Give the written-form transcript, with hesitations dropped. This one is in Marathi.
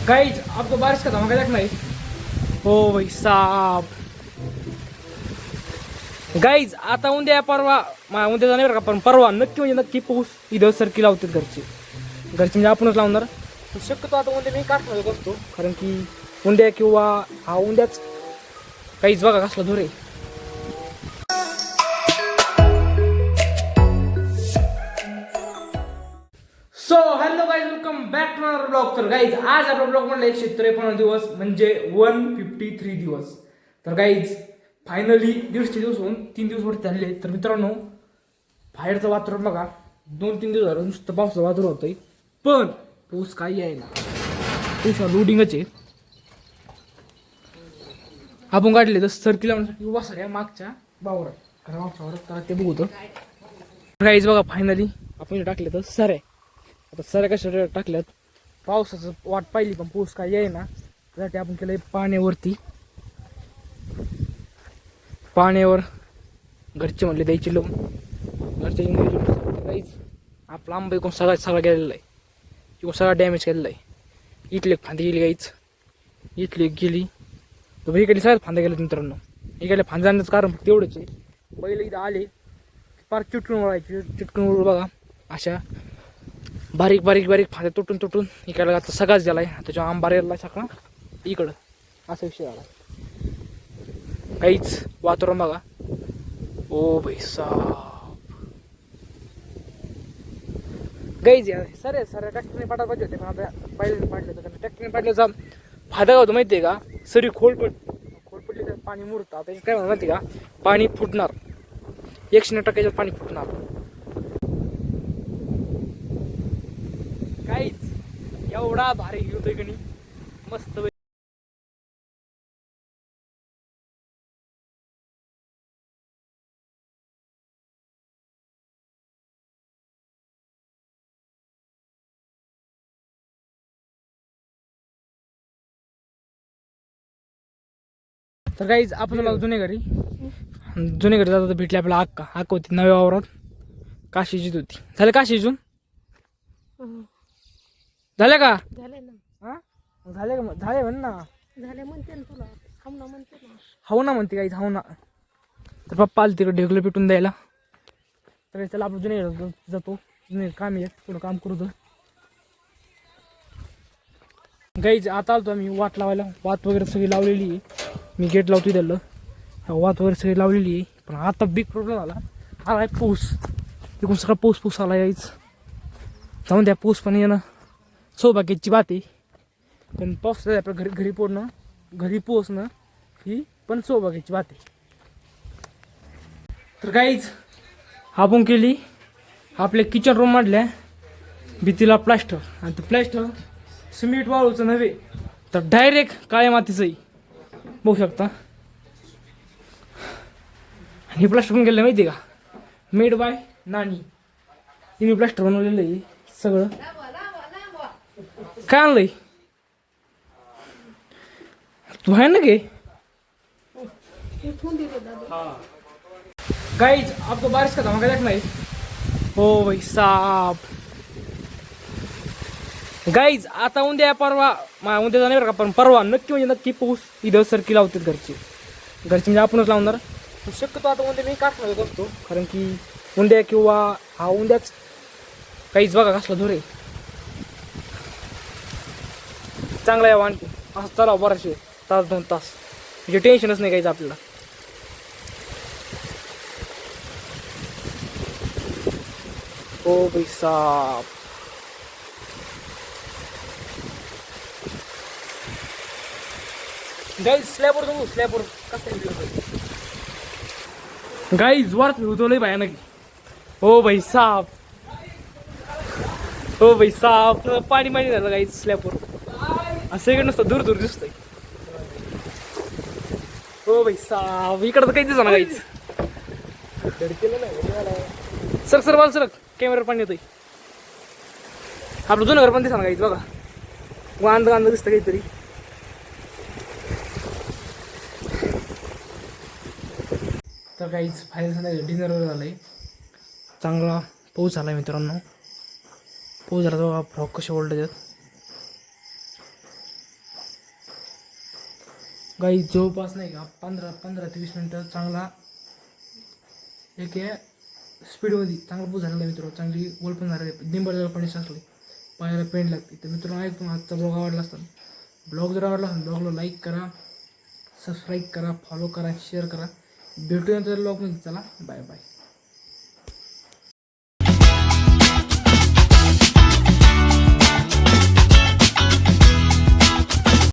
गाइज आपको बारिश का धमाका देखना है। हो भाई साहब गाइज आता उद्या परवा उद्या जाणार का पण परवा नक्की म्हणजे नक्की पाऊस इथं सरकी लावतात घरचे म्हणजे आपणच लावणार शक्यतो आता उद्या मी काठमध्ये बसतो कारण की उद्या किंवा हा उद्याच काहीच बघा कसला धूर आहे. So hello guys welcome back to our blog. तर गाईज आज आपला ब्लॉग म्हणला 153 दिवस म्हणजे 153 दिवस. तर गाईज फायनली 150 दिवस होऊन 3 दिवस वरती झाले. तर मित्रांनो बाहेरचं वातावरण बघा 2-3 दिवस झालं नुसतं पावसाचं वातावरण होतंय पण पाऊस काही यायला पाऊस लोडिंगच आहे. आपण काढले तर सर्की लावण्यासाठी उभा सगळ्या मागच्या वावरात घरामागच्या वावरात त्याला ते बघतो. गाईज बघा फायनली आपण टाकले तर सऱ्या आता सऱ्या कशा टाकल्यात पावसाचं वाट पाहिली पण पाऊस काय येईना त्यासाठी आपण केलंय पाण्यावर घरचे म्हणले द्यायची लावून घरच्या काहीच आपला आंबा इकडून सगळा गेलेला आहे किंवा सगळा डॅमेज केलेला आहे. इथली फांदी गेली गाईच इथली गेली तर इकडे सगळ्यात फांद्या गेल्या मित्रांनो. इकडे फांद्या आणण्याचं कारण फक्त एवढंच आहे पहिले इथं आले पार चिटकून वळायचे चिटकून वळू बघा अशा बारीक बारीक बारीक फांद्या तुटून इकडे आता सगळाच गेलाय त्याच्या आंबा गेला सगळा इकडं असा विषय झाला. काहीच वातावरण बघा ओ भाई साहब गाईज सर ट्रॅक्टरने पाठवा पाहिजे होते पण आता पहिले पाडले होते कारण ट्रॅक्टरने पाडल्याचा फायदा काय होतो माहिती आहे का सरी खोल पडली तर पाणी मुरतं आता काय म्हणा माहिती का पाणी फुटणार 100% पाणी फुटणार. काहीच एवढा भारी होतोय की नाही मस्त. तर काहीच आपण जुने घरी जात होतं भेटले आपल्याला अक्का होती नव्या वावरात काशीजीत होती. झालं काशीजून झाले का झाले ना झाले का झाले म्हण ना झाले म्हणते ना तुला हमना म्हणते ना हाव ना म्हणते काहीच हाव ना. तर पप्पा आले तिकडे ढेकलं पिटून द्यायला तर त्याला आपण जुने जातो जुने काम आहे थोडं काम करू. गाईज आता आलतो आम्ही वाट लावायला वात वगैरे सगळी लावलेली आहे मी गेट लावतो त्याला वात वगैरे सगळी लावलेली आहे पण आता बिग प्रॉब्लेम आला आहे पाऊस इकडून सगळा पाऊस आला यायच जाऊन द्या पाऊस पण येणं सौभाग्याची बात आहे पण पाऊस आपल्या घरी पोचणं ही पण सौभाग्याची बात आहे. तर गाईज आपण केली आपल्या किचन रूम मधल्या भीतीला प्लास्टर आणि ते प्लास्टर सिमेंट वाळूचं नव्हे तर डायरेक्ट काळ्या मातीचंही बघू शकता. हे प्लास्टर पण केलं माहिती आहे का मेड बाय नानी तिने प्लास्टर बनवलेलं आहे सगळं. काय आणलंय तू आहे ना गे गाइज आपको बारिश का धमाका देखना है. हो भाई साहब गाईज आता उद्या परवा उद्या जाणार का पण परवा नक्की म्हणजे नक्की पाऊस इथं सरकी लावतात घरचे म्हणजे आपणच लावणार शक्यतो आता उद्या मी काठमध्ये बसतो कारण की उद्या किंवा हा उद्याच काहीच बघा कसला धूर आहे चांगला आहे आणखी असं चला बराचशे तास 2 तास म्हणजे टेन्शनच नाही काहीच आपल्याला. ओ भाई साहब गाईज स्लॅबवर जाऊ स्लॅबवर कसं गाईज वर उतवलंय भयानक. हो भाई साहब पाणी झालं गाईज स्लॅबवर असं इकडे नसतं दूर दिसतंय. हो भाई साहब इकडं तर काही दिसणार गाईज सर कॅमेरावर पाणी येतोय आपलं जुनं घर पण दिसणार गाईज बघा वांद दिसतं काहीतरी. तर काहीच फायदा डिनर वगैरे झालं आहे चांगला पाऊस झाला आहे मित्रांनो. पाऊस झाला तर फ्रॉक कसे ओढले जात गाई जवळपास नाही का 15 ते 20 मिनटं चांगला एक स्पीडमध्ये चांगला पूज झालेला मित्र, चांगली ओळ पण झाली, निंबर पाणी साचले, पायाला पेंड लागते. तर मित्रांनो ऐकून आजचा ब्लॉग आवडला असताना, ब्लॉग जर आवडला असेल ब्लॉगला लाईक करा, सबस्क्राईब करा, फॉलो करा, शेअर करा. भेटूया तर ब्लॉगमध्ये. चला बाय बाय.